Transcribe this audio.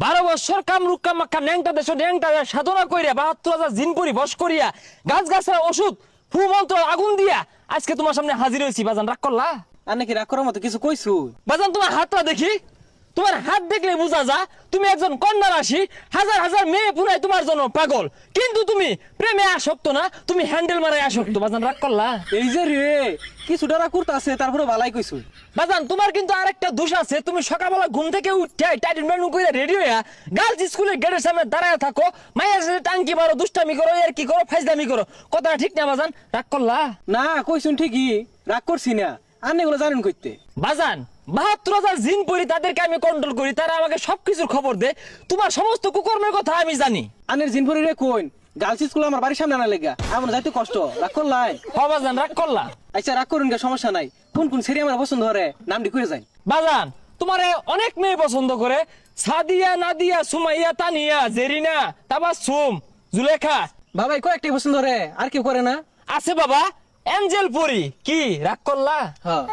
12 বছর কামরুক্কা মাক্কা ন্যাংটা দেশ ন্যাংটা সাধনা কইরা 72,000 জিন পরি বস করিয়া গাছ গাছের ওষুধ ফু মন্ত্র আগুন দিয়া আজকে তোমার সামনে হাজির হয়েছি। বাজান রাগ করলা? আর নাকি রাগ করার মতো কিছু কইছু? বাজান তোমার হাতটা দেখি, তোমার হাত দেখলে বোঝা যা তুমি একজন কন্যা রাশি। হাজার হাজার মেয়ে পুরাই তোমার জন্য পাগল, কিন্তু তুমি প্রেমে আসক্ত না, তুমি হ্যান্ডেল মারায় আসক্ত। বাজান রাগ করলা? এই যে রে কিছুটা রাগ করতে আছে, তারপরে ভালাই কইছু। বাজান তোমার কিন্তু আরেকটা দোষ আছে, তুমি সকালবেলা ঘুম থেকে উঠে টাইটেল মেনু করে রেডি হইয়া গার্লস স্কুলের গেটের সামনে দাঁড়ায় থাকো, মায়ের সাথে টাঙ্কি মারো, দুষ্টামি করো, আর কি করো, ফাইজলামি করো। কথাটা ঠিক না বাজান? রাগ করলা? না কইছুন ঠিকই, রাগ করছি না। আর এগুলো জানেন কইতে? বাজান 72,000 জিন পরি তাদেরকে আমি কন্ট্রোল করি, তারা আমাকে সবকিছুর খবর দেয়, তোমার সমস্ত কুকর্মের কথা আমি জানি। আনের জিনপুরি রে কইন গার্লস স্কুল আমার বাড়ির সামনে আনা লেগা আমার যাইতে কষ্ট। রাগ করলাই? বাজান রাগ করলা? আচ্ছা রাগ করুন গে, সমস্যা নাই। কোন কোন সেরি আমার পছন্দ হরে নামটি কইরে যাই। বাজান তোমারে অনেক মেয়ে পছন্দ করে, সাদিয়া, নাদিয়া, সুমাইয়া, তানিয়া, জেরিনা, তাবাসসুম, জুলেখা। বাবাই কয়েকটাই পছন্দ হরে, আর কেউ করে না? আছে বাবা, এঞ্জেল পরি। কি রাগ করলা? হ্যাঁ।